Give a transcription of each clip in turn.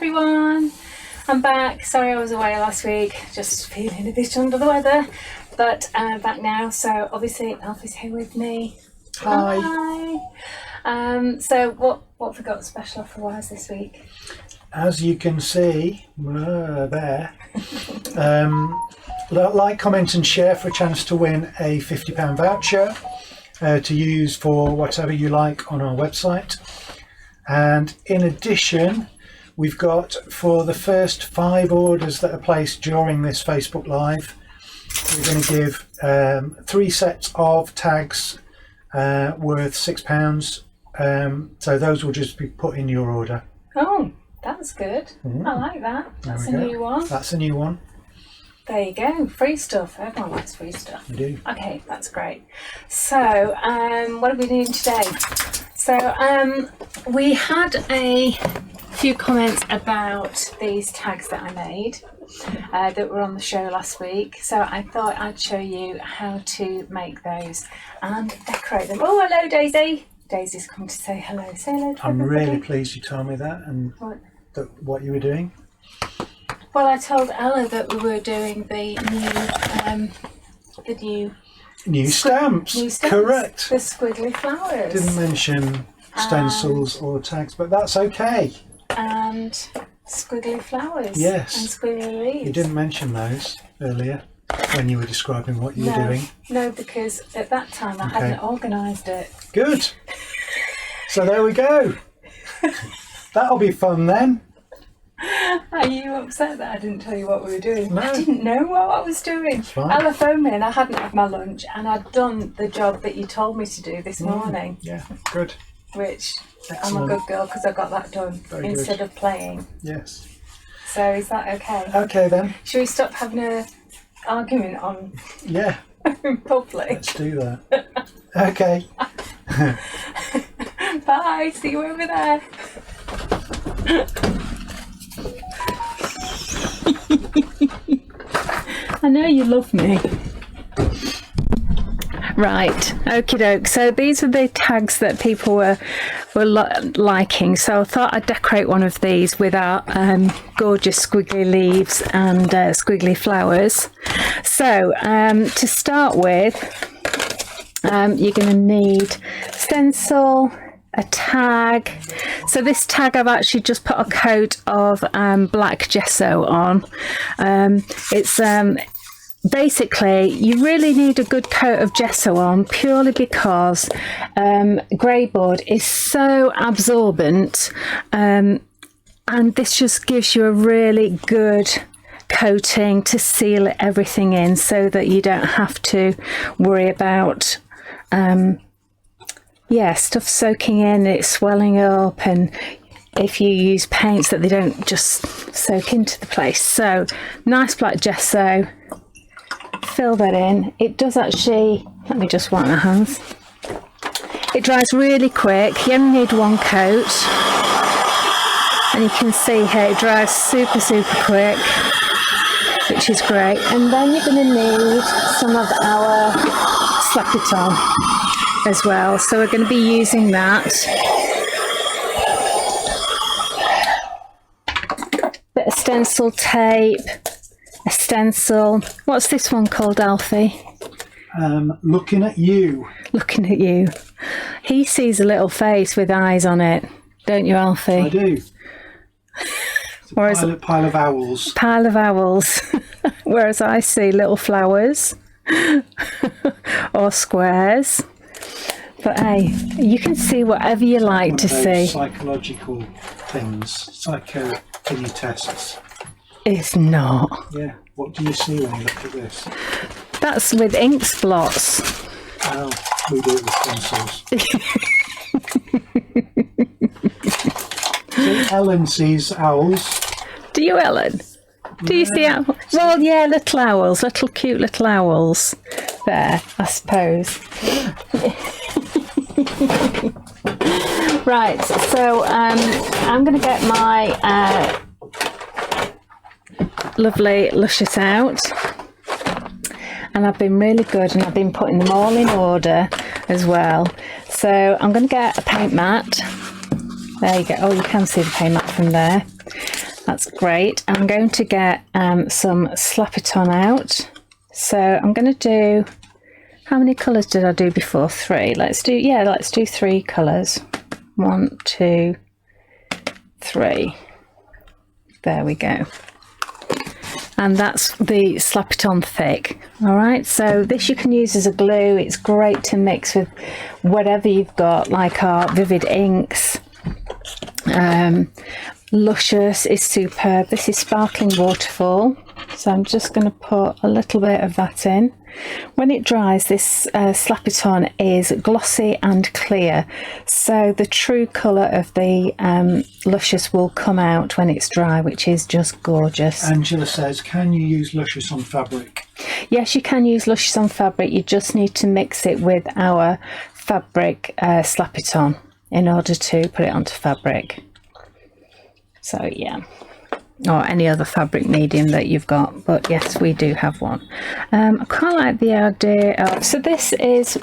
everyone, I'm back. Sorry I was away last week, just feeling a bit under the weather, but I'm back now. So obviously Alfie's here with me. Hi. So what have we got special offer wise this week? As you can see, there, like, comment and share for a chance to win a £50 voucher to use for whatever you like on our website. And in addition, we've got, for the first 5 orders that are placed during this Facebook Live, we're going to give 3 sets of tags worth £6. So those will just be put in your order. Oh, that's good. I like that. That's a new one. That's a new one. There you go. Free stuff. Everyone likes free stuff. We do. Okay, that's great. So, what are we doing today? So, we had a few comments about these tags that I made that were on the show last week. So I thought I'd show you how to make those and decorate them. Oh, hello, Daisy. Daisy's come to say hello. Say hello to I'm everybody. really pleased you told me that and what you were doing. Well, I told Ella that we were doing the new stamps. Correct. The squiggly flowers. Didn't mention stencils or tags, but that's okay. And squiggly flowers. Yes. And squiggly leaves. You didn't mention those earlier when you were describing what you were doing. No, because at that time I hadn't organised it. Good. So there we go. That'll be fun then. Are you upset that I didn't tell you what we were doing? No. I didn't know what I was doing. It's fine. Ella phoned me and I hadn't had my lunch and I'd done the job that you told me to do this morning. Yeah, good. Which Excellent. I'm a good girl because I got that done instead of playing. Yes. So is that okay? Okay then. Should we stop having a argument on Yeah. in public? Let's do that. Okay. Bye. See you over there. I know you love me. Right, okie doke. So these are the tags that people were liking. So I thought I'd decorate one of these with our gorgeous squiggly leaves and squiggly flowers. So to start with, you're going to need stencil, a tag. So this tag I've actually just put a coat of black gesso on. It's basically, you really need a good coat of gesso on purely because grey board is so absorbent, and this just gives you a really good coating to seal everything in so that you don't have to worry about stuff soaking in, it swelling up, and if you use paints that they don't just soak into the place. So nice black gesso, fill that in. It does actually, let me just wipe my hands. It dries really quick. You only need one coat, and you can see here it dries super quick, which is great. And then you're going to need some of our Slap It On as well, so we're going to be using that. Bit of stencil tape, a stencil. What's this one called, Alfie? Looking at you. Looking at you. He sees a little face with eyes on it, don't you, Alfie? I do. It's a pile of owls. Pile of owls. Whereas I see little flowers or squares. But hey, you can see whatever you like to see. Psychological things. Psycho thingy tests. It's not. Yeah. What do you see when you look at this? That's with ink blots. Oh, we do it with pencils. See, Ellen sees owls. Do you, Ellen? Do you see owls? Well, yeah, little owls, little cute little owls. There, I suppose. Right, so I'm going to get my lovely Luscious out, and I've been really good and I've been putting them all in order as well. So I'm going to get a paint mat. There you go. Oh, you can see the paint mat from there. great. I'm going to get some Slap It On out. So I'm going to do, how many colours did I do before? 3. Let's do 3 colours. 1, 2, 3. There we go. And that's the Slap It On Thick. All right, so this you can use as a glue. It's great to mix with whatever you've got, like our Vivid inks. Luscious is superb. This is Sparkling Waterfall. So I'm just going to put a little bit of that in. When it dries, this Slap It On is glossy and clear. So the true colour of the Luscious will come out when it's dry, which is just gorgeous. Angela says, can you use Luscious on fabric? Yes, you can use Luscious on fabric. You just need to mix it with our fabric Slap It On in order to put it onto fabric. So yeah, or any other fabric medium that you've got, but yes, we do have one. I quite like the idea of, so this is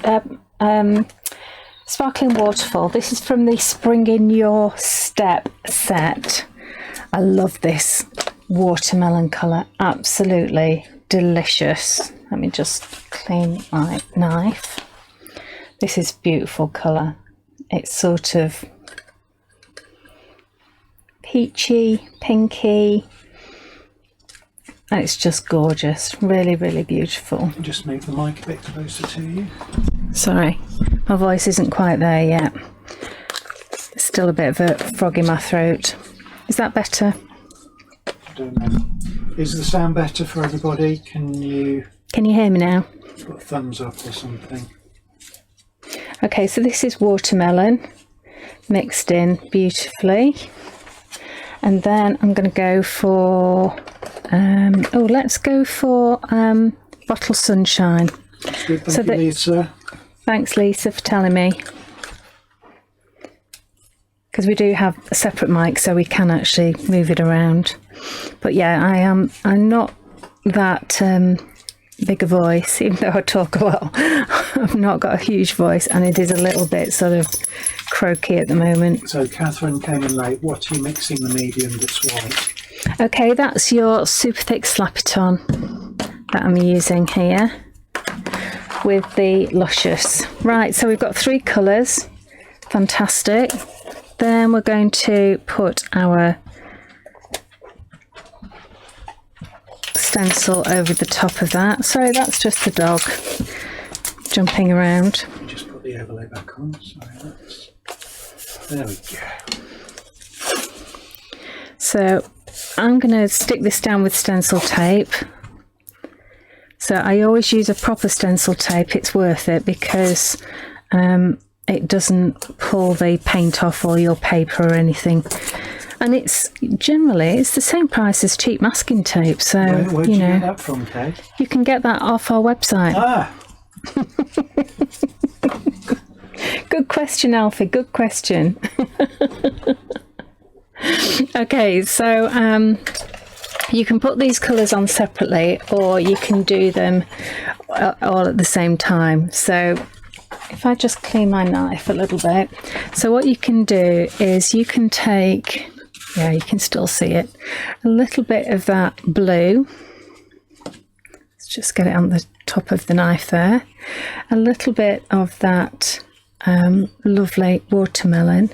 Sparkling Waterfall. This is from the Spring in Your Step set. I love this watermelon colour, absolutely delicious. Let me just clean my knife. This is beautiful colour. It's sort of peachy, pinky, and it's just gorgeous. Really, really beautiful. Just move the mic a bit closer to you. Sorry, my voice isn't quite there yet. There's still a bit of a frog in my throat. Is that better? I don't know. Is the sound better for everybody? Can you hear me now? Put a thumbs up or something? Okay, so this is watermelon mixed in beautifully. And then I'm going to go for, let's go for Bottle Sunshine. That's good, thank you, Lisa. Thanks, Lisa, for telling me. Because we do have a separate mic, so we can actually move it around. But yeah, I'm not that big a voice, even though I talk a lot. I've not got a huge voice, and it is a little bit sort of croaky at the moment. So Catherine came in late. What are you mixing the medium that's white? Okay, that's your super thick Slap It On that I'm using here with the Luscious. Right, so we've got 3 colours. Fantastic. Then we're going to put our stencil over the top of that. Sorry, that's just the dog jumping around. Just put the overlay back on. Sorry, there we go. So I'm going to stick this down with stencil tape. So I always use a proper stencil tape. It's worth it because it doesn't pull the paint off or your paper or anything. And it's generally the same price as cheap masking tape. So where do you get that from, Kate? You can get that off our website. Ah. Good question, Alfie. Good question. Okay, so you can put these colours on separately, or you can do them all at the same time. So if I just clean my knife a little bit, so what you can do is you can take, yeah, you can still see it, a little bit of that blue. Let's just get it on the top of the knife there. A little bit of that lovely watermelon,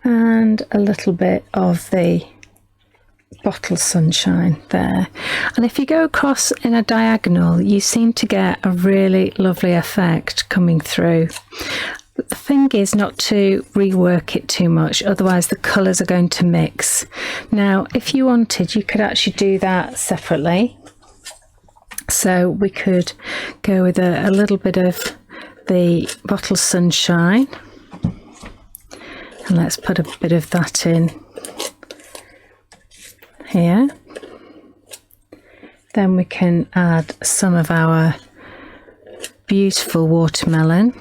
and a little bit of the Bottle Sunshine there. And if you go across in a diagonal, you seem to get a really lovely effect coming through. But the thing is not to rework it too much, otherwise the colours are going to mix. Now, if you wanted, you could actually do that separately. So we could go with a little bit of the Bottle Sunshine, and let's put a bit of that in here. Then we can add some of our beautiful watermelon,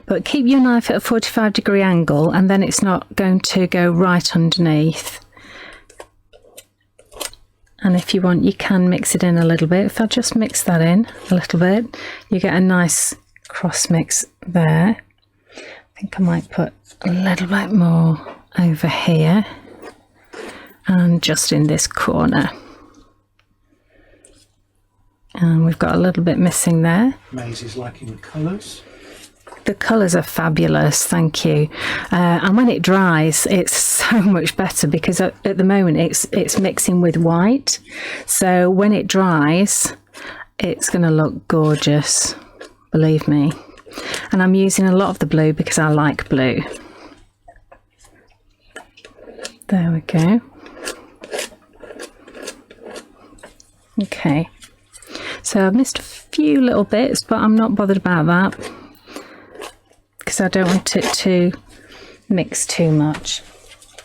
but keep your knife at a 45-degree angle, and then it's not going to go right underneath. And if you want, you can mix it in a little bit. If I just mix that in a little bit, you get a nice cross mix there. I think I might put a little bit more over here. and just in this corner. And we've got a little bit missing there. Maisie's liking the colours. The colours are fabulous, thank you. And when it dries, it's so much better because at the moment it's mixing with white. So when it dries, it's going to look gorgeous, believe me. And I'm using a lot of the blue because I like blue. There we go. Okay. So I've missed a few little bits, but I'm not bothered about that, because I don't want it to mix too much.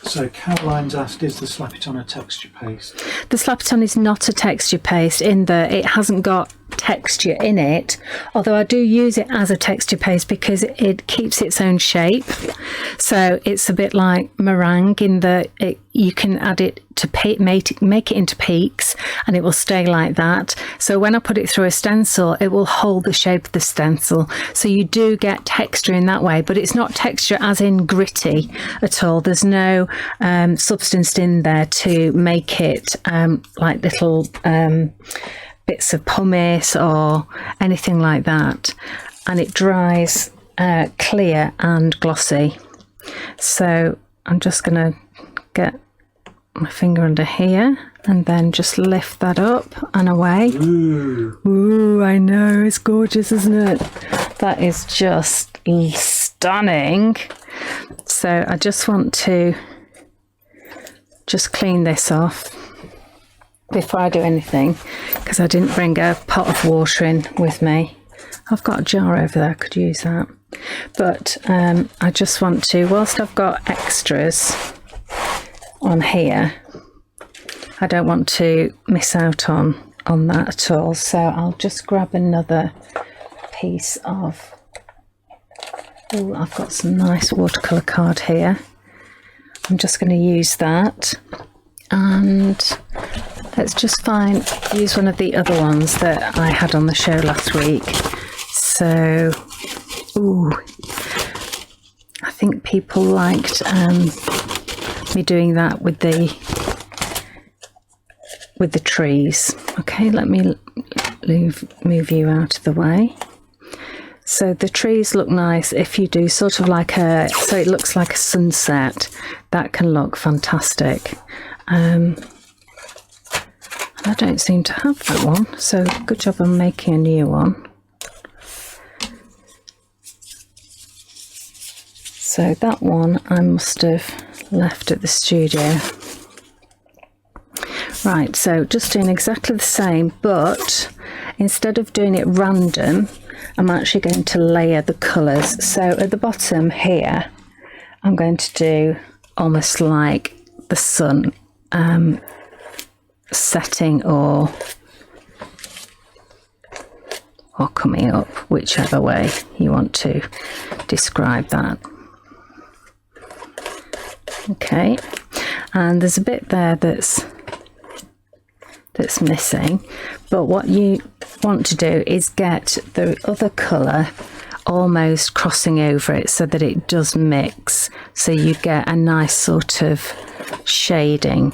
So Caroline's asked, is the Slap-It-On a texture paste? The Slap-It-On is not a texture paste in that it hasn't got texture in it, although I do use it as a texture paste because it keeps its own shape. So it's a bit like meringue in that you can add it to make it into peaks and it will stay like that. So when I put it through a stencil, it will hold the shape of the stencil. So you do get texture in that way, but it's not texture as in gritty at all. There's no substance in there to make it like little bits of pumice or anything like that, and it dries clear and glossy. So I'm just going to get my finger under here and then just lift that up and away. Ooh, I know, it's gorgeous, isn't it? That is just stunning. So I just want to just clean this off before I do anything, because I didn't bring a pot of water in with me. I've got a jar over there, I could use that. But I just want to, whilst I've got extras on here, I don't want to miss out on that at all. So I'll just grab another piece of, oh, I've got some nice watercolour card here. I'm just going to use that, and let's just use one of the other ones that I had on the show last week. So, ooh, I think people liked me doing that with the trees. Okay, let me move you out of the way. So the trees look nice if you do sort of like so it looks like a sunset. That can look fantastic. I don't seem to have that one, so good job on making a new one. So that one I must have left at the studio. Right, so just doing exactly the same, but instead of doing it random, I'm actually going to layer the colours. So at the bottom here, I'm going to do almost like the sun setting or coming up, whichever way you want to describe that. Okay, and there's a bit there that's missing, but what you want to do is get the other colour almost crossing over it so that it does mix, so you get a nice sort of shading.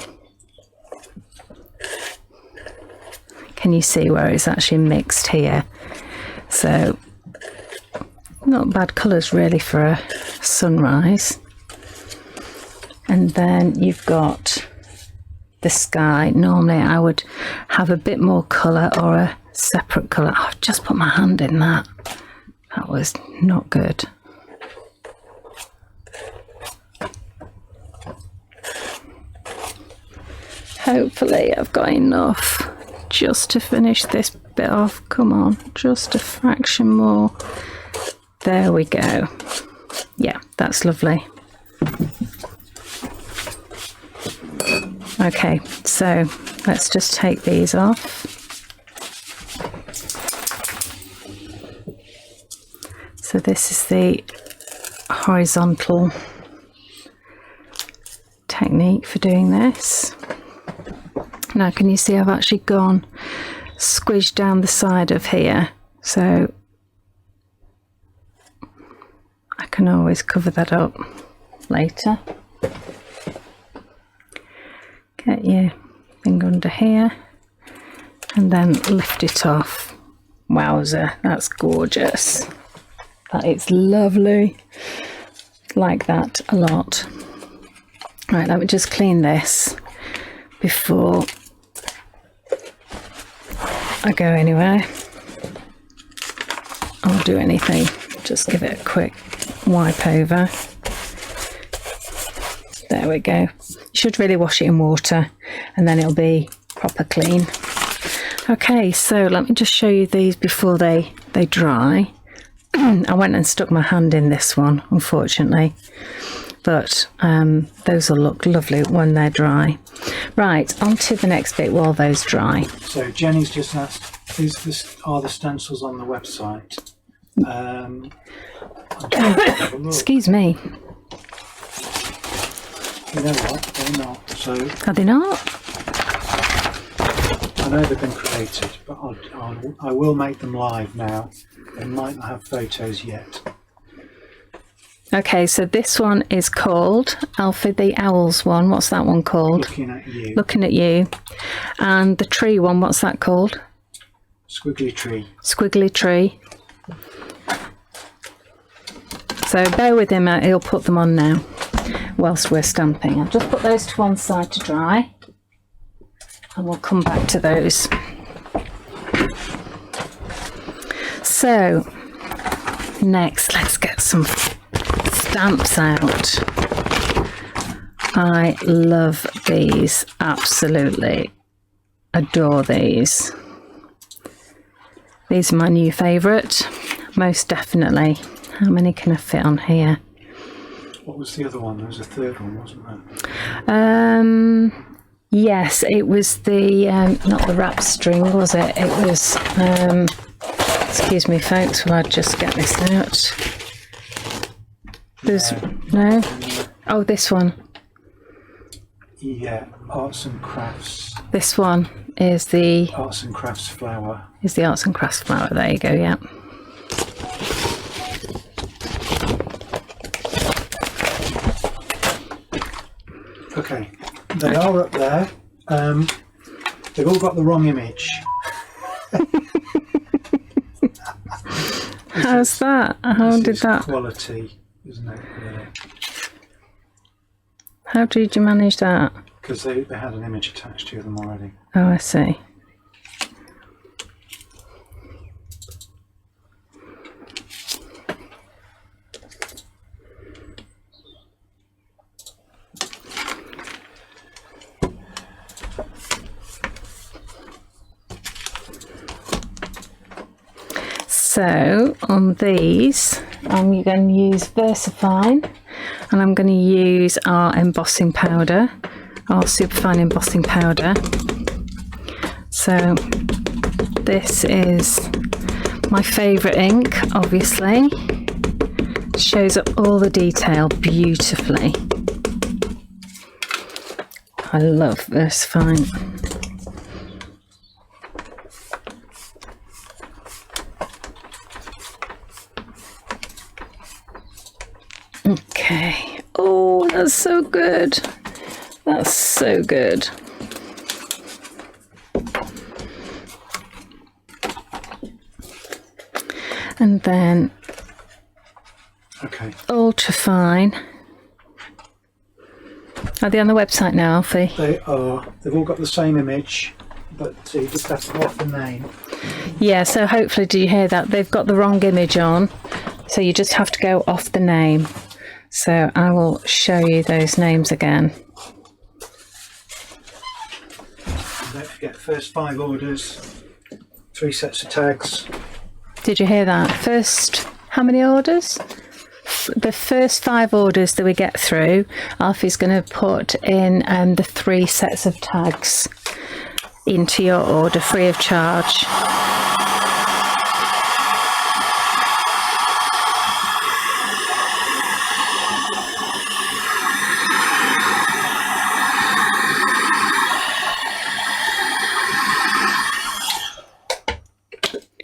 Can you see where it's actually mixed here? So not bad colours really for a sunrise. And then you've got the sky. Normally I would have a bit more colour or a separate colour. Oh, I've just put my hand in that. That was not good. Hopefully I've got enough just to finish this bit off. Come on, just a fraction more. There we go. Yeah, that's lovely. Okay, so let's just take these off. So this is the horizontal technique for doing this. Now can you see I've actually gone squished down the side of here, so I can always cover that up later. get your finger under here and then lift it off. Wowzer, that's gorgeous. That is lovely. Like that a lot. Right, let me just clean this before I go anywhere or do anything. Just give it a quick wipe over. There we go. You should really wash it in water and then it'll be proper clean. Okay, so let me just show you these before they dry. I went and stuck my hand in this one, unfortunately, but those will look lovely when they're dry. Right, on to the next bit while those dry. So Jenny's just asked, are the stencils on the website? Excuse me. You know what? They're not. So Are they not? I know they've been created, but I will make them live now. They might not have photos yet. Okay, so this one is called Alfie the Owl's one. What's that one called? Looking at you. Looking at You. And the tree one, what's that called? Squiggly tree. Squiggly Tree. So bear with him, he'll put them on now whilst we're stamping. I'll just put those to one side to dry and we'll come back to those. So next, let's get some stamps out. I love these, absolutely adore these. These are my new favourite, most definitely. How many can I fit on here? What was the other one? There was a third one, wasn't there? Yes, it was the not the wrap string, was it? It was excuse me folks while I just get this out. There's no. Oh, this one. Yeah, arts and crafts. This one is the Arts and crafts flower. Is the arts and crafts flower. There you go, yeah. Okay, they are up there. They've all got the wrong image. How's that? How did that? Quality, isn't it? Yeah. How did you manage that? Because they had an image attached to them already. Oh, I see. So on these, I'm going to use VersaFine, and I'm going to use our embossing powder, our superfine embossing powder. So this is my favourite ink, obviously. Shows up all the detail beautifully. I love VersaFine. Okay. Oh, that's so good. That's so good. And then ultra fine. Are they on the website now, Alfie? They are. They've all got the same image, but you just have to go off the name. Yeah, so hopefully, do you hear that? They've got the wrong image on, so you just have to go off the name. So I will show you those names again. Don't forget, first 5 orders, 3 sets of tags. Did you hear that? First, how many orders? The first 5 orders that we get through, Alfie's going to put in the 3 sets of tags into your order free of charge.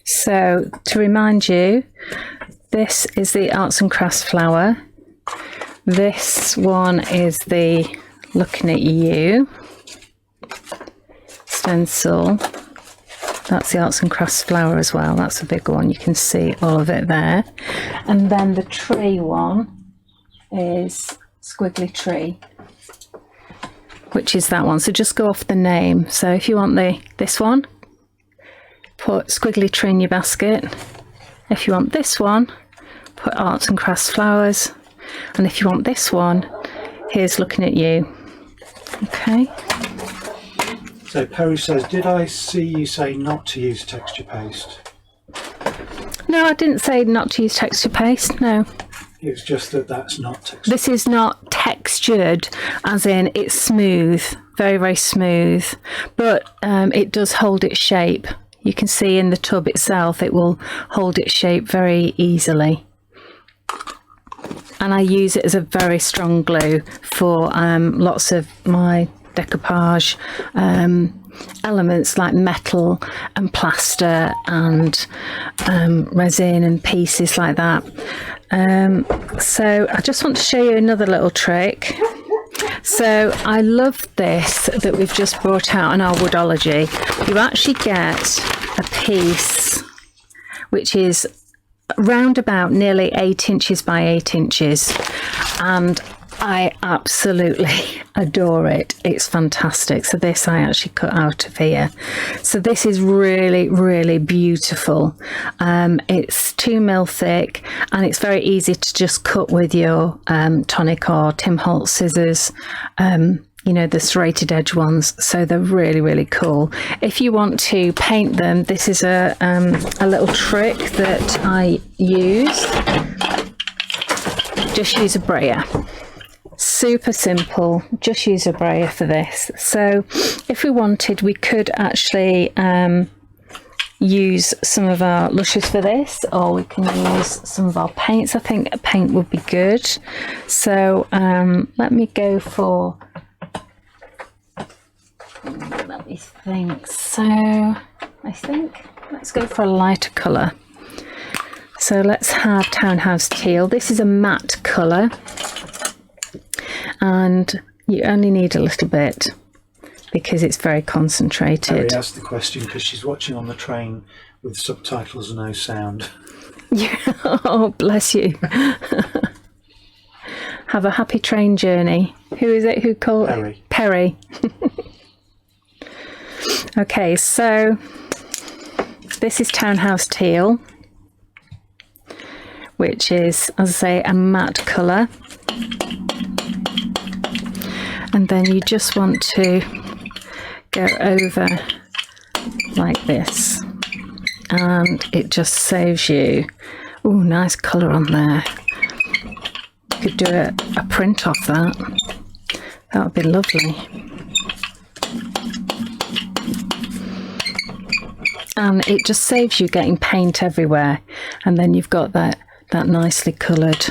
So to remind you, this is the Arts and Crafts flower. This one is the Looking at You. stencil. That's the Arts and Crafts flower as well. That's a big one. You can see all of it there. And then the tree one is Squiggly Tree, which is that one. So just go off the name. So if you want this one, put Squiggly Tree in your basket. If you want this one, put Arts and Crafts flowers. And if you want this one, here's Looking at You. Okay. So Perry says, did I see you say not to use texture paste? No, I didn't say not to use texture paste, no. It's just that that's not texture. This is not textured, as in it's smooth, very, very smooth, but it does hold its shape. You can see in the tub itself, it will hold its shape very easily. And I use it as a very strong glue for lots of my decoupage elements like metal and plaster and resin and pieces like that. So I just want to show you another little trick. So I love this that we've just brought out on our Woodology. You actually get a piece which is round about nearly 8 inches by 8 inches, and I absolutely adore it. It's fantastic. So this I actually cut out of here. So this is really, really beautiful. It's 2mm thick, and it's very easy to just cut with your tonic or Tim Holtz scissors. You know, the serrated edge ones. So they're really, really cool. If you want to paint them, this is a little trick that I use. Just use a brayer. Super simple, just use a brayer for this. So if we wanted, we could actually use some of our Luscious for this, or we can use some of our paints. I think a paint would be good. So let me go for, let me think. So I think let's go for a lighter colour. So let's have Townhouse Teal. This is a matte colour, and you only need a little bit because it's very concentrated. Harry asked the question because she's watching on the train with subtitles and no sound. Yeah. Oh, bless you. Have a happy train journey. Who is it who called? Perry. Perry. Okay, so this is Townhouse Teal, which is, as I say, a matte colour. And then you just want to go over like this, and it just saves you. Oh, nice colour on there. You could do a print off that. That would be lovely. And it just saves you getting paint everywhere, and then you've got that nicely coloured.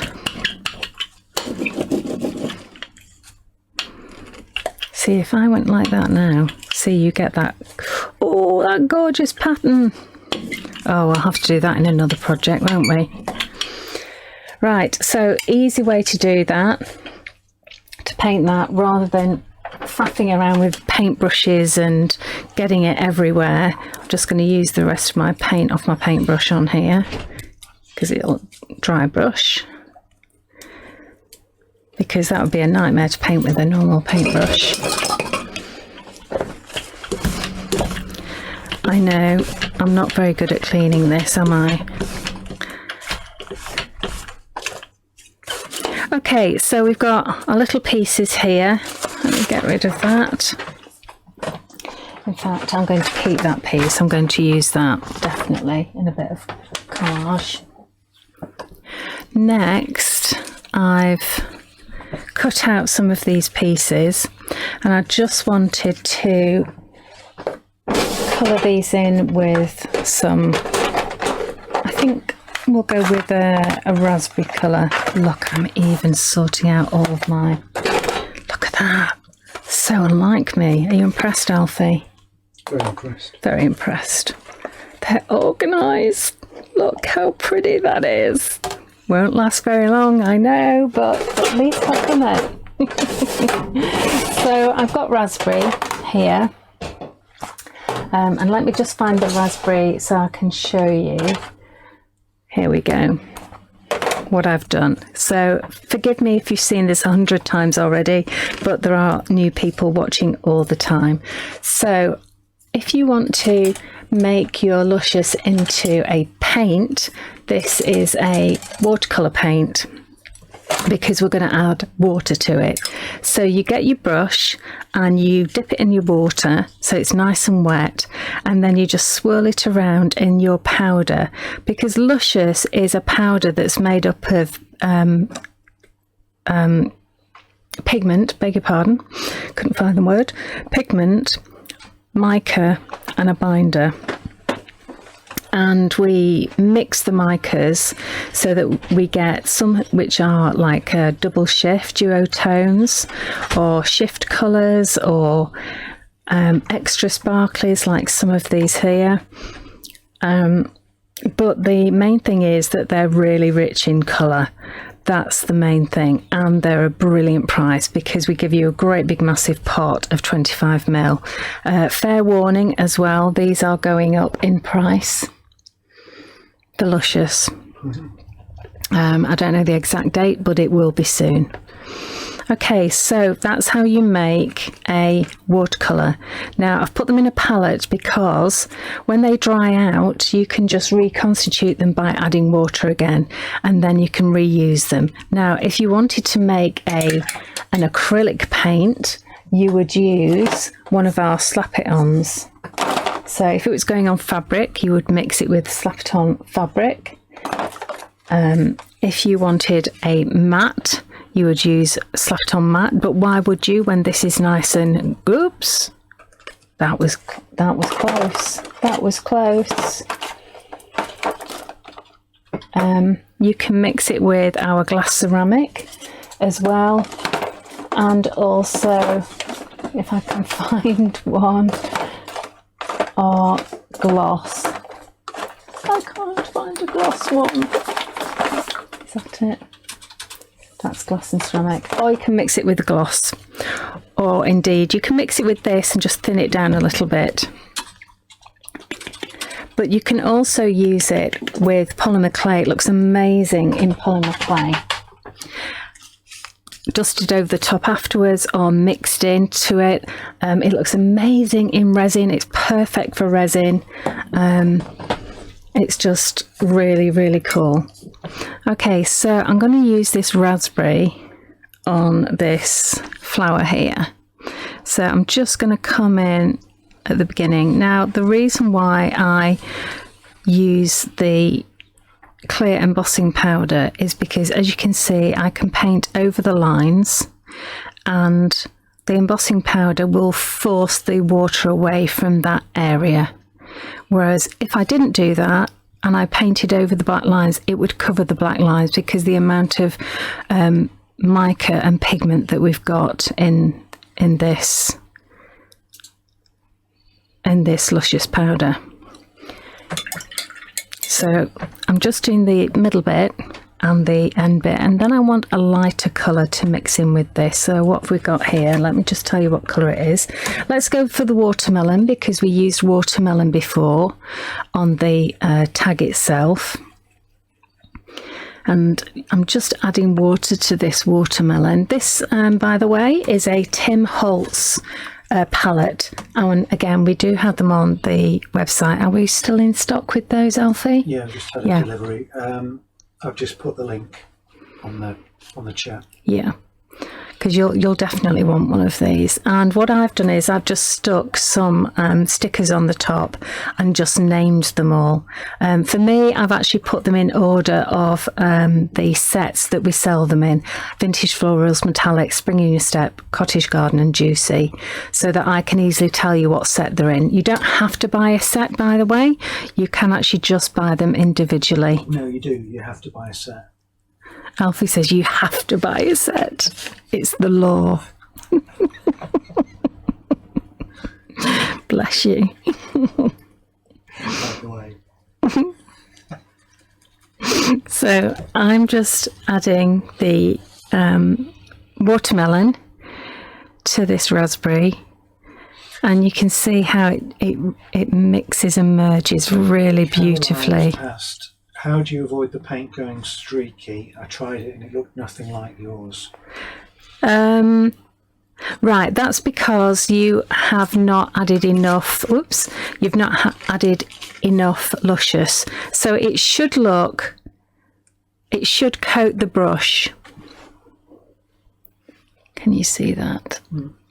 See, if I went like that now, see, you get that, oh, that gorgeous pattern. Oh, we'll have to do that in another project, won't we? Right, so easy way to do that, to paint that, rather than faffing around with paintbrushes and getting it everywhere. I'm just going to use the rest of my paint off my paintbrush on here, because it'll dry brush. Because that would be a nightmare to paint with a normal paintbrush. I know, I'm not very good at cleaning this, am I? Okay, so we've got our little pieces here. Let me get rid of that. In fact, I'm going to keep that piece. I'm going to use that definitely in a bit of collage. Next, I've cut out some of these pieces, and I just wanted to colour these in with some, I think we'll go with a raspberry colour. Look, I'm even sorting out all of my, look at that, so unlike me. Are you impressed, Alfie? Very impressed. Very impressed. They're organised. Look how pretty that is. Won't last very long, I know, but at least I've done it. So I've got raspberry here, And let me just find the raspberry so I can show you. Here we go, what I've done. So forgive me if you've seen this 100 times already, but there are new people watching all the time. So if you want to make your Luscious into a paint, this is a watercolour paint, because we're going to add water to it. So you get your brush and you dip it in your water so it's nice and wet, and then you just swirl it around in your powder, because Luscious is a powder that's made up of pigment, beg your pardon, couldn't find the word, pigment, mica and a binder. And we mix the micas so that we get some which are like double shift duotones, or shift colours, or extra sparklies like some of these here. But the main thing is that they're really rich in colour. That's the main thing, and they're a brilliant price because we give you a great big massive pot of 25ml. Fair warning as well, these are going up in price. The Luscious. I don't know the exact date, but it will be soon. Okay, so that's how you make a watercolour. Now I've put them in a palette because when they dry out you can just reconstitute them by adding water again, and then you can reuse them. Now if you wanted to make an acrylic paint, you would use one of our slap it ons. So if it was going on fabric, you would mix it with slap it on fabric. If you wanted a matte, you would use slap it on matte. But why would you when this is nice and oops? That was close. That was close. You can mix it with our glass ceramic as well, and also, if I can find one, or gloss. I can't find a gloss one. Is that it? That's glass and ceramic. Or you can mix it with gloss. Or indeed, you can mix it with this and just thin it down a little bit. But you can also use it with polymer clay. It looks amazing in polymer clay. Dusted over the top afterwards or mixed into it. It looks amazing in resin. It's perfect for resin. It's just really, really cool. Okay, so I'm going to use this raspberry on this flower here. So I'm just going to come in at the beginning. Now, the reason why I use the clear embossing powder is because, as you can see, I can paint over the lines, and the embossing powder will force the water away from that area. Whereas if I didn't do that and I painted over the black lines, it would cover the black lines because the amount of mica and pigment that we've got in this Luscious powder. So I'm just doing the middle bit and the end bit, and then I want a lighter colour to mix in with this. So what have we got here? Let me just tell you what colour it is. Let's go for the watermelon, because we used watermelon before on the tag itself. And I'm just adding water to this watermelon. This, by the way, is a Tim Holtz palette. Oh, and again, we do have them on the website. Are we still in stock with those, Alfie? Yeah, just had a delivery. I've just put the link on the chat. Yeah, because you'll definitely want one of these. And what I've done is I've just stuck some stickers on the top and just named them all. For me, I've actually put them in order of the sets that we sell them in: Vintage Florals, Metallic, Spring in Your Step, Cottage Garden and Juicy, so that I can easily tell you what set they're in. You don't have to buy a set, by the way. You can actually just buy them individually. No, you do. You have to buy a set. Alfie says you have to buy a set. It's the law. Bless you. By the way. So I'm just adding the watermelon to this raspberry. And you can see how it mixes and merges really beautifully. Caroline asked, how do you avoid the paint going streaky? I tried it and it looked nothing like yours. Right, that's because you have not added enough, you've not added enough Luscious. So it should coat the brush. Can you see that?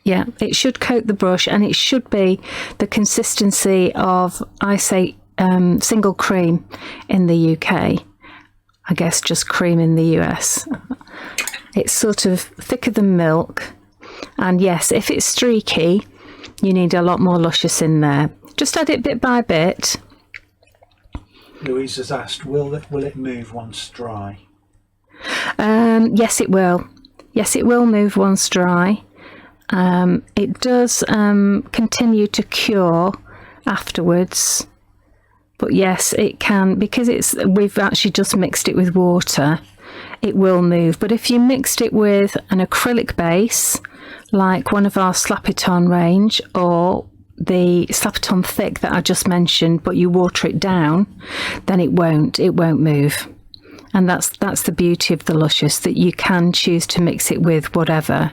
Yeah, it should coat the brush, and it should be the consistency of, I say, single cream in the UK. I guess just cream in the US. It's sort of thicker than milk. And yes, if it's streaky, you need a lot more Luscious in there. Just add it bit by bit. Louise has asked, will it move once dry? Yes, it will. Yes, it will move once dry. It does continue to cure afterwards. But yes, it can, because we've actually just mixed it with water, it will move. But if you mixed it with an acrylic base, like one of our Slap It On range, or the Slap It On Thick that I just mentioned, but you water it down, then it won't move. And that's the beauty of the Luscious, that you can choose to mix it with whatever,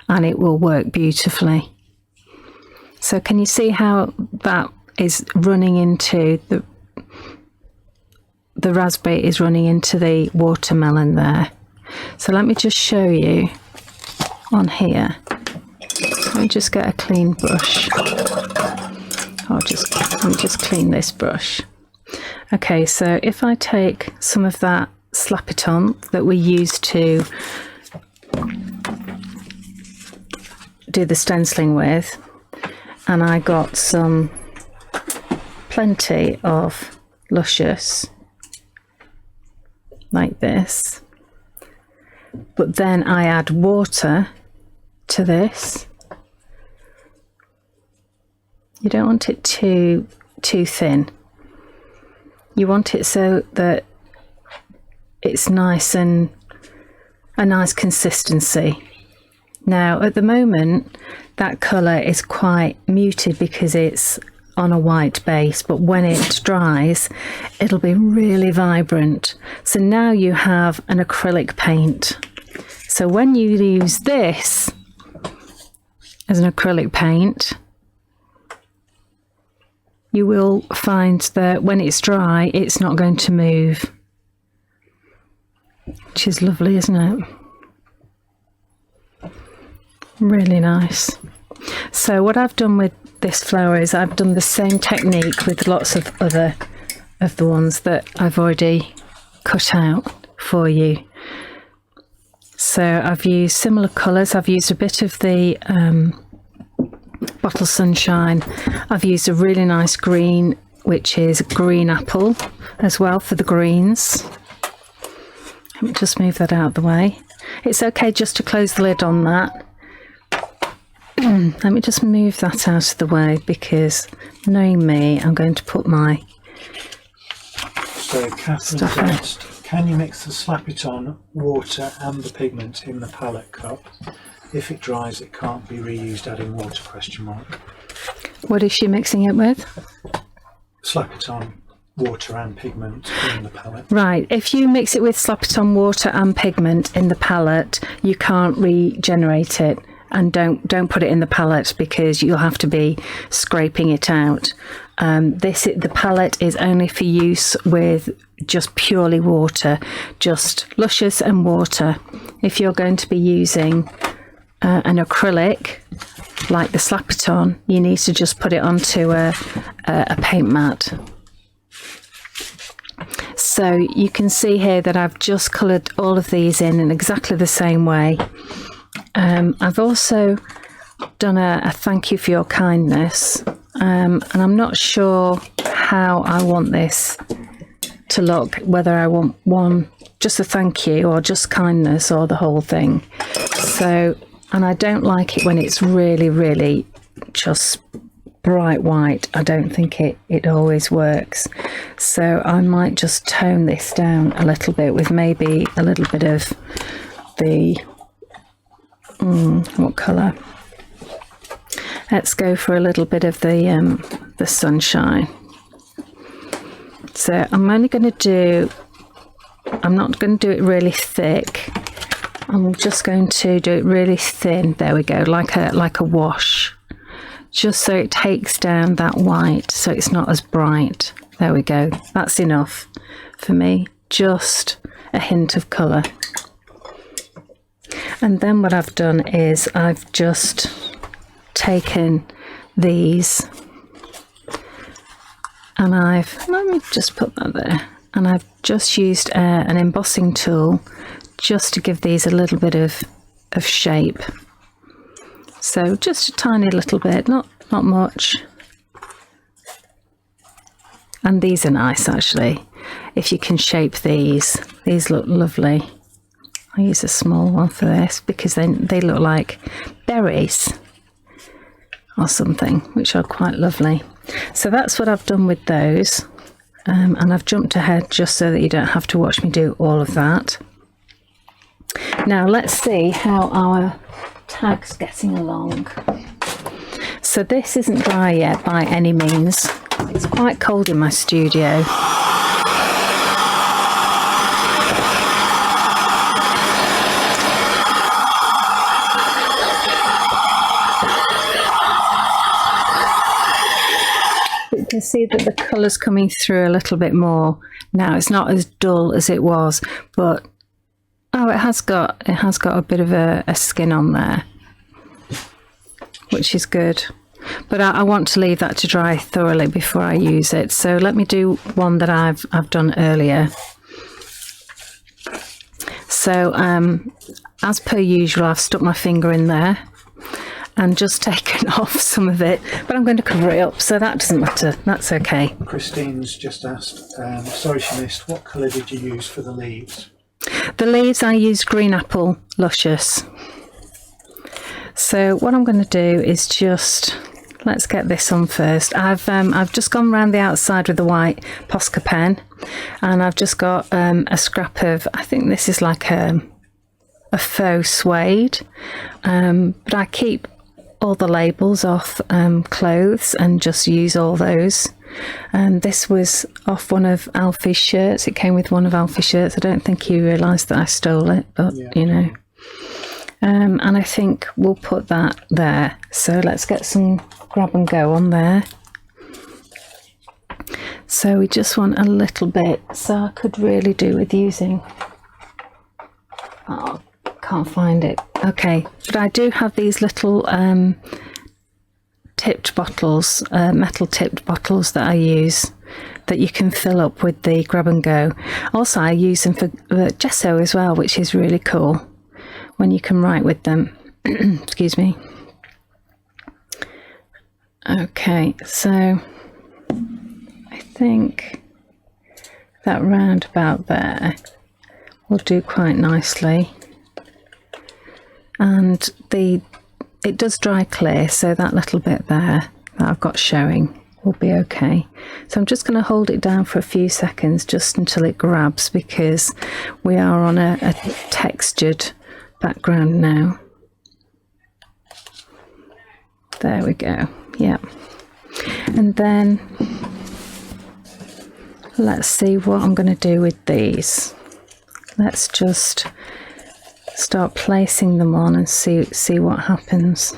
and it will work beautifully. So can you see how that is running into the raspberry is running into the watermelon there? So let me just show you on here. Let me just get a clean brush. Let me just clean this brush. Okay, so if I take some of that Slap It On that we used to do the stenciling with, and I got plenty of Luscious like this, but then I add water to this. You don't want it too thin. You want it so that it's nice and a nice consistency. Now at the moment that colour is quite muted because it's on a white base, but when it dries it'll be really vibrant. So now you have an acrylic paint. So when you use this as an acrylic paint, you will find that when it's dry, it's not going to move, which is lovely, isn't it? Really nice. So what I've done with this flower is I've done the same technique with lots of other of the ones that I've already cut out for you. So I've used similar colours. I've used a bit of the Bottle Sunshine. I've used a really nice green, which is green apple as well for the greens. Let me just move that out of the way. It's okay just to close the lid on that. Let me just move that out of the way, because knowing me, I'm going to put my Catherine's asked, can you mix the Slap It On water and the pigment in the palette cup? If it dries, it can't be reused, adding water, ? What is she mixing it with? Slap It On water and pigment in the palette. Right, if you mix it with Slap It On water and pigment in the palette, you can't regenerate it. And don't put it in the palette, because you'll have to be scraping it out. The palette is only for use with just purely water, just Luscious and water. If you're going to be using an acrylic like the Slap It On, you need to just put it onto a paint mat. So you can see here that I've just coloured all of these in exactly the same way. I've also done a thank you for your kindness, and I'm not sure how I want this to look, whether I want one just a thank you or just kindness or the whole thing. So, and I don't like it when it's really just bright white. I don't think it always works. So I might just tone this down a little bit with maybe a little bit of the what colour? let's go for a little bit of the sunshine. So I'm not going to do it really thick. I'm just going to do it really thin. There we go, like a wash, just so it takes down that white, so it's not as bright. There we go. That's enough for me. Just a hint of colour. And then what I've done is I've just taken these and let me just put that there, and I've just used an embossing tool just to give these a little bit of shape. So just a tiny little bit, not much. And these are nice actually. If you can shape these look lovely. I use a small one for this because they look like berries or something, which are quite lovely. So that's what I've done with those. And I've jumped ahead just so that you don't have to watch me do all of that. Now let's see how our tag's getting along. So this isn't dry yet by any means. It's quite cold in my studio. You can see that the colour's coming through a little bit more now. It's not as dull as it was, but oh, it has got a bit of a skin on there, which is good. But I want to leave that to dry thoroughly before I use it. So let me do one that I've done earlier. So as per usual, I've stuck my finger in there and just taken off some of it, but I'm going to cover it up, so that doesn't matter. That's okay. Christine's just asked, sorry she missed, what colour did you use for the leaves? The leaves I used green apple Luscious. So what I'm going to do is just, let's get this on first. I've just gone around the outside with the white Posca pen, and I've just got a scrap of, I think this is like a faux suede, but I keep all the labels off clothes and just use all those. And this was off one of Alfie's shirts. It came with one of Alfie's shirts. I don't think he realised that I stole it, but yeah. You know. And I think we'll put that there. So let's get some grab and go on there. So we just want a little bit. So I could really do with using, oh, can't find it. Okay, but I do have these little tipped bottles, metal tipped bottles that I use, that you can fill up with the grab and go. Also I use them for gesso as well, which is really cool when you can write with them. Excuse me. Okay, so I think that roundabout there will do quite nicely. And it does dry clear, so that little bit there that I've got showing will be okay. So I'm just going to hold it down for a few seconds just until it grabs, because we are on a textured background now. There we go. Yeah. And then let's see what I'm going to do with these. Let's just start placing them on and see what happens.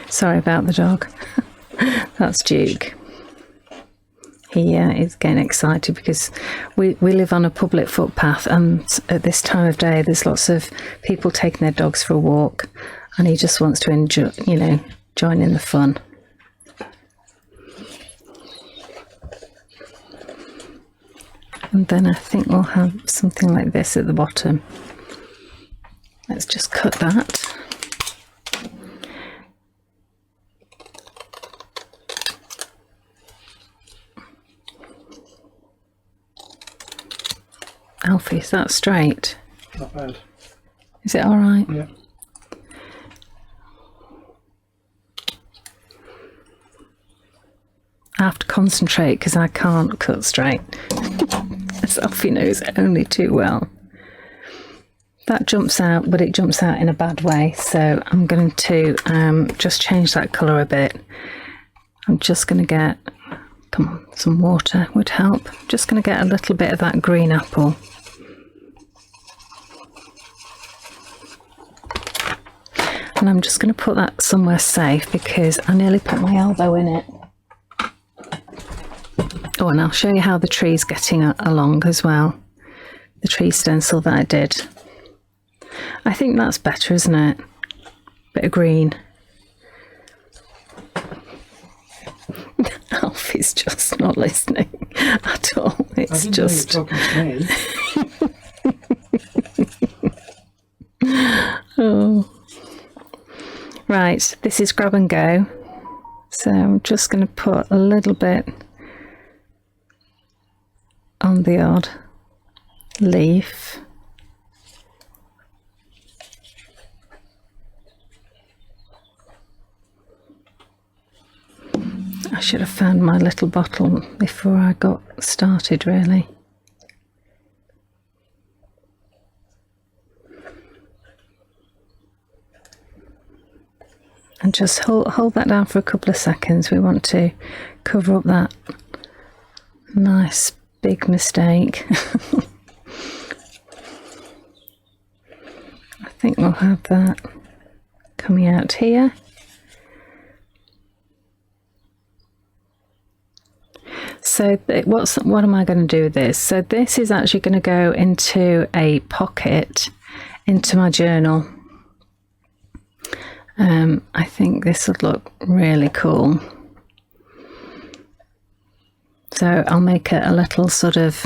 Sorry about the dog. That's Duke. He is getting excited because we live on a public footpath, and at this time of day there's lots of people taking their dogs for a walk, and he just wants to enjoy, you know, join in the fun. And then I think we'll have something like this at the bottom. Let's just cut that. Alfie, is that straight? Not bad. Is it all right? Yeah. have to concentrate because I can't cut straight. As Alfie knows only too well. That jumps out, but it jumps out in a bad way. So I'm going to just change that colour a bit. I'm just going to get, come on, some water would help. Just going to get a little bit of that green apple. And I'm just going to put that somewhere safe because I nearly put my elbow in it. Oh, and I'll show you how the tree's getting along as well. The tree stencil that I did. I think that's better, isn't it? Bit of green. Alfie's just not listening at all. It's just. Know you're talking to me. Oh. Right, this is grab and go. So I'm just going to put a little bit on the odd leaf. I should have found my little bottle before I got started, really. And just hold that down for a couple of seconds. We want to cover up that nice big mistake. I think we'll have that coming out here. So what am I going to do with this? So this is actually going to go into a pocket into my journal. I think this would look really cool. So I'll make it a little sort of,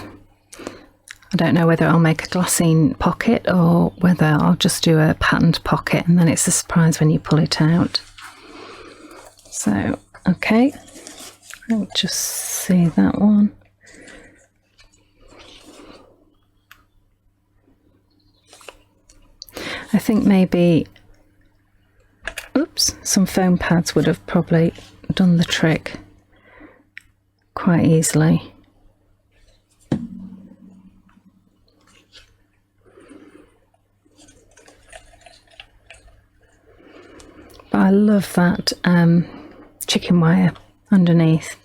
I don't know whether I'll make a glassine pocket or whether I'll just do a patterned pocket and then it's a surprise when you pull it out. So, okay, I'll just see that one. I think maybe, oops, some foam pads would have probably done the trick quite easily. But I love that chicken wire underneath.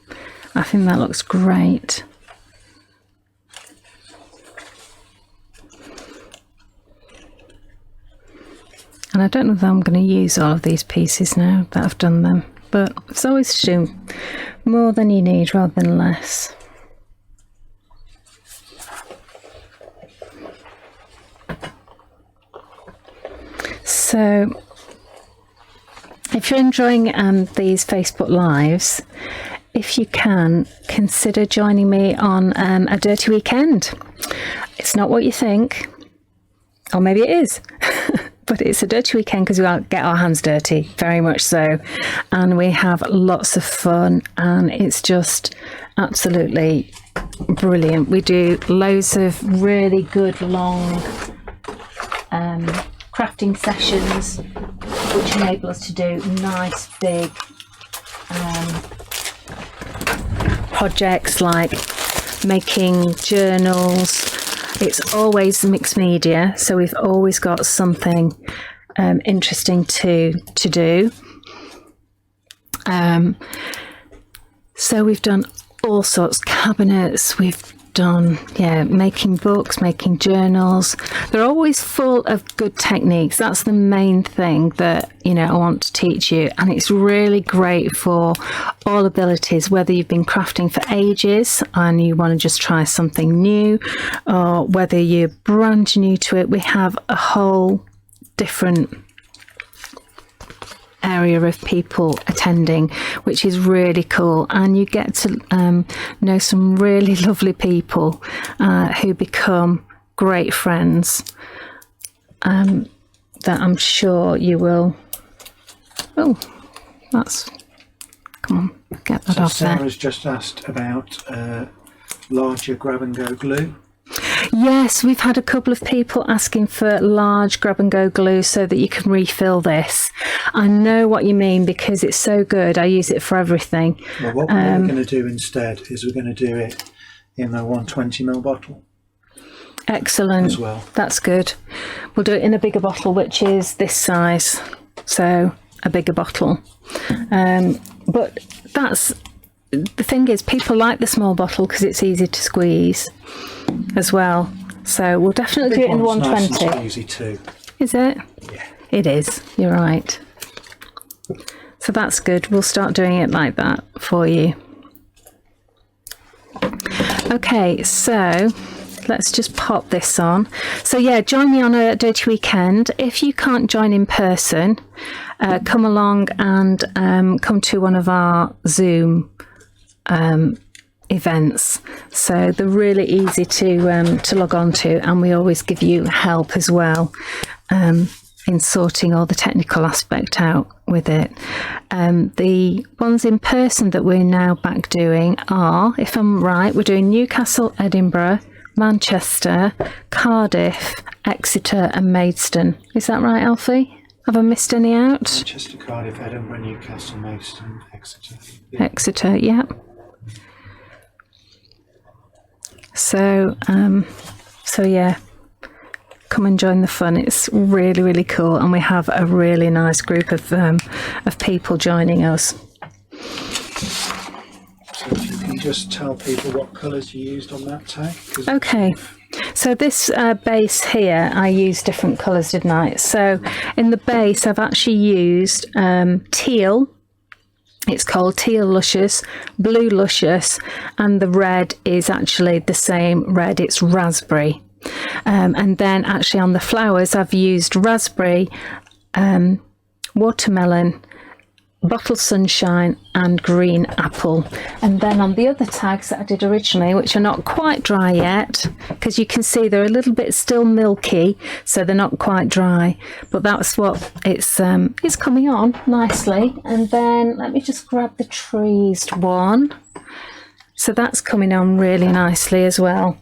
I think that looks great. And I don't know if I'm going to use all of these pieces now that I've done them, but it's always to do more than you need rather than less. So if you're enjoying these Facebook Lives, if you can, consider joining me on a dirty weekend. It's not what you think, or maybe it is. But it's a dirty weekend because we get our hands dirty, very much so. And we have lots of fun and it's just absolutely brilliant. We do loads of really good long crafting sessions, which enable us to do nice big projects like making journals. It's always mixed media, so we've always got something interesting to do. So we've done all sorts, cabinets, we've done, making books, making journals. They're always full of good techniques. That's the main thing that, I want to teach you. And it's really great for all abilities, whether you've been crafting for ages and you want to just try something new, or whether you're brand new to it. We have a whole different area of people attending, which is really cool, and you get to know some really lovely people who become great friends that I'm sure you will. Oh, that's, come on, get that off there. Sarah's just asked about larger grab and go glue. Yes, we've had a couple of people asking for large grab-and-go glue so that you can refill this. I know what you mean because it's so good. I use it for everything. Well, what we're going to do instead is we're going to do it in the 120ml bottle. Excellent. As well. That's good. We'll do it in a bigger bottle, which is this size. So a bigger bottle. But that's the thing is, people like the small bottle because it's easy to squeeze as well. So we'll definitely do it in the 120. Nice and easy too. Is it? Yeah. It is. You're right. So that's good. We'll start doing it like that for you. Okay, so let's just pop this on. So yeah, join me on a Dirty Weekend. If you can't join in person, come along and come to one of our Zoom events. So they're really easy to log on to, and we always give you help as well in sorting all the technical aspect out with it. The ones in person that we're now back doing are, if I'm right, we're doing Newcastle, Edinburgh, Manchester, Cardiff, Exeter and Maidstone. Is that right, Alfie? Have I missed any out? Manchester, Cardiff, Edinburgh, Newcastle, Maidstone, Exeter. Yeah. Exeter, yeah. So yeah, come and join the fun. It's really, really cool, and we have a really nice group of people joining us. So if you can just tell people what colours you used on that tag. Okay. So this base here, I used different colours, didn't I? So in the base, I've actually used teal. It's called Teal Luscious, Blue Luscious, and the red is actually the same red. It's raspberry. And then actually on the flowers, I've used raspberry, watermelon, bottle sunshine and green apple. And then on the other tags that I did originally, which are not quite dry yet, because you can see they're a little bit still milky, so they're not quite dry, but that's what it's coming on nicely. And then let me just grab the trees one. So that's coming on really nicely as well.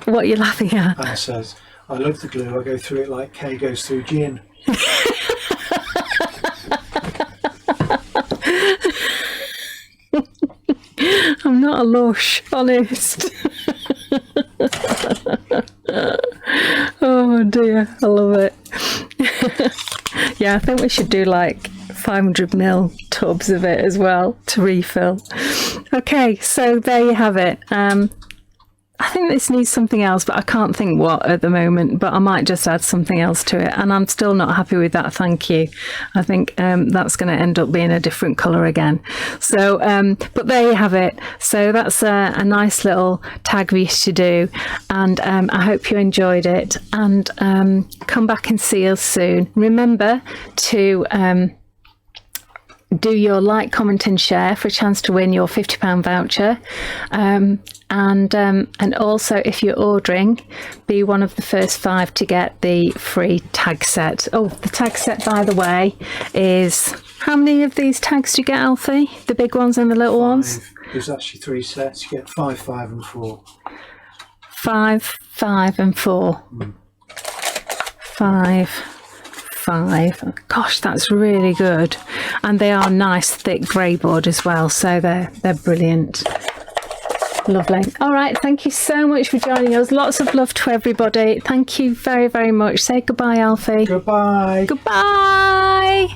What are you laughing at? Anna says, I love the glue, I go through it like Kay goes through gin. I'm not a lush, honest. Oh dear, I love it. Yeah, I think we should do like 500ml tubs of it as well to refill. Okay, so there you have it. I think this needs something else, but I can't think what at the moment, but I might just add something else to it, and I'm still not happy with that, thank you. I think that's going to end up being a different colour again. So but there you have it. So that's a nice little tag we used to do, and I hope you enjoyed it, and come back and see us soon. Remember to do your like, comment and share for a chance to win your £50 voucher, and also if you're ordering, be one of the first 5 to get the free tag set. Oh, the tag set, by the way, is how many of these tags do you get, Alfie? The big ones and the little ones? There's actually 3 sets. You get 5, 5 and 4. 5, 5 and 4. 5, 5. Gosh, that's really good, and they are nice thick grey board as well, so they're brilliant. Lovely. All right, thank you so much for joining us. Lots of love to everybody. Thank you very, very much. Say goodbye, Alfie. Goodbye. Goodbye.